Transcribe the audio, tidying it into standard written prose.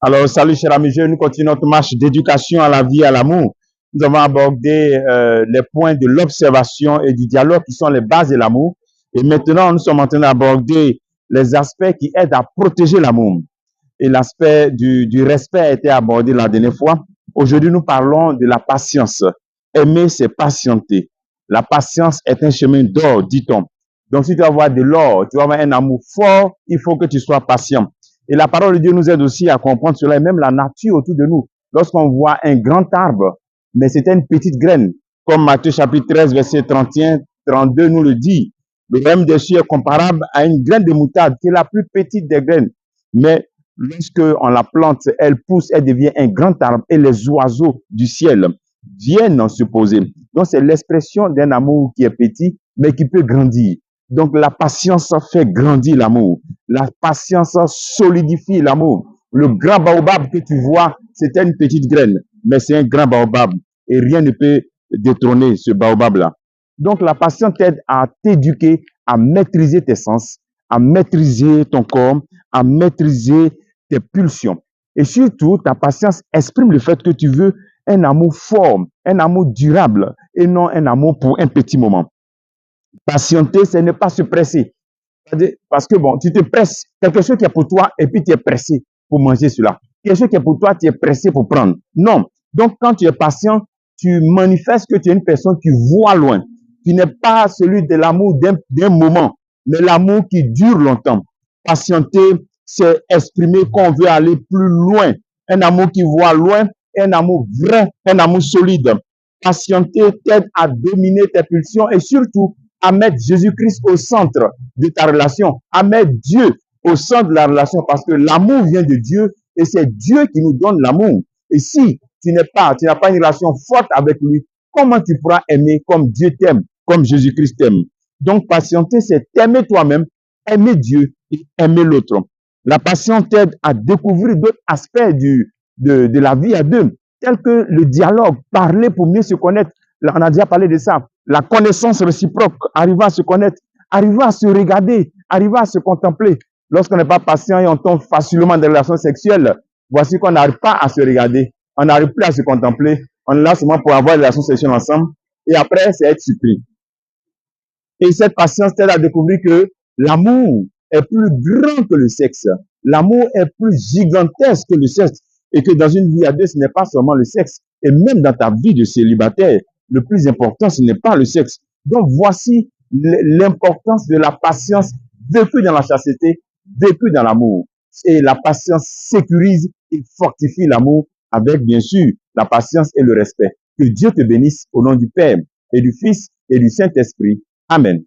Alors, salut chers amis jeunes, nous continuons notre marche d'éducation à la vie, à l'amour. Nous avons abordé les points de l'observation et du dialogue qui sont les bases de l'amour. Et maintenant, nous sommes en train d'aborder les aspects qui aident à protéger l'amour. Et l'aspect du respect a été abordé la dernière fois. Aujourd'hui, nous parlons de la patience. Aimer, c'est patienter. La patience est un chemin d'or, dit-on. Donc, si tu veux avoir de l'or, tu vas avoir un amour fort, il faut que tu sois patient. Et la parole de Dieu nous aide aussi à comprendre cela, et même la nature autour de nous. Lorsqu'on voit un grand arbre, mais c'était une petite graine, comme Matthieu chapitre 13, verset 31, 32 nous le dit. Le règne des cieux est comparable à une graine de moutarde, qui est la plus petite des graines. Mais lorsque on la plante, elle pousse, elle devient un grand arbre et les oiseaux du ciel viennent se poser. Donc c'est l'expression d'un amour qui est petit, mais qui peut grandir. Donc la patience fait grandir l'amour. La patience solidifie l'amour. Le grand baobab que tu vois, c'était une petite graine, mais c'est un grand baobab. Et rien ne peut détrôner ce baobab-là. Donc la patience t'aide à t'éduquer, à maîtriser tes sens, à maîtriser ton corps, à maîtriser tes pulsions. Et surtout, ta patience exprime le fait que tu veux un amour fort, un amour durable, et non un amour pour un petit moment. Patienter, c'est ne pas se presser. Parce que bon, tu te presses, quelque chose qui est pour toi, et puis tu es pressé pour manger cela. Quelque chose qui est pour toi, tu es pressé pour prendre. Non. Donc, quand tu es patient, tu manifestes que tu es une personne qui voit loin. Tu n'es pas celui de l'amour d'un moment, mais l'amour qui dure longtemps. Patienter, c'est exprimer qu'on veut aller plus loin. Un amour qui voit loin, un amour vrai, un amour solide. Patienter t'aide à dominer tes pulsions et surtout à mettre Jésus-Christ au centre de ta relation, à mettre Dieu au centre de la relation, parce que l'amour vient de Dieu et c'est Dieu qui nous donne l'amour. Et si tu n'as pas une relation forte avec lui, comment tu pourras aimer comme Dieu t'aime, comme Jésus-Christ t'aime? Donc, patienter, c'est aimer toi-même, aimer Dieu et aimer l'autre. La patience t'aide à découvrir d'autres aspects de la vie à deux, tels que le dialogue, parler pour mieux se connaître. On a déjà parlé de ça. La connaissance réciproque, arriver à se connaître, arriver à se regarder, arriver à se contempler. Lorsqu'on n'est pas patient et on tombe facilement dans les relations sexuelles, voici qu'on n'arrive pas à se regarder, on n'arrive plus à se contempler, on est là seulement pour avoir des relations sexuelles ensemble, et après, c'est être surpris. Et cette patience t'aide à découvrir que l'amour est plus grand que le sexe. L'amour est plus gigantesque que le sexe. Et que dans une vie à deux, ce n'est pas seulement le sexe. Et même dans ta vie de célibataire, le plus important, ce n'est pas le sexe. Donc, voici l'importance de la patience vécue dans la chasteté, vécue dans l'amour. Et la patience sécurise et fortifie l'amour avec, bien sûr, la patience et le respect. Que Dieu te bénisse au nom du Père et du Fils et du Saint-Esprit. Amen.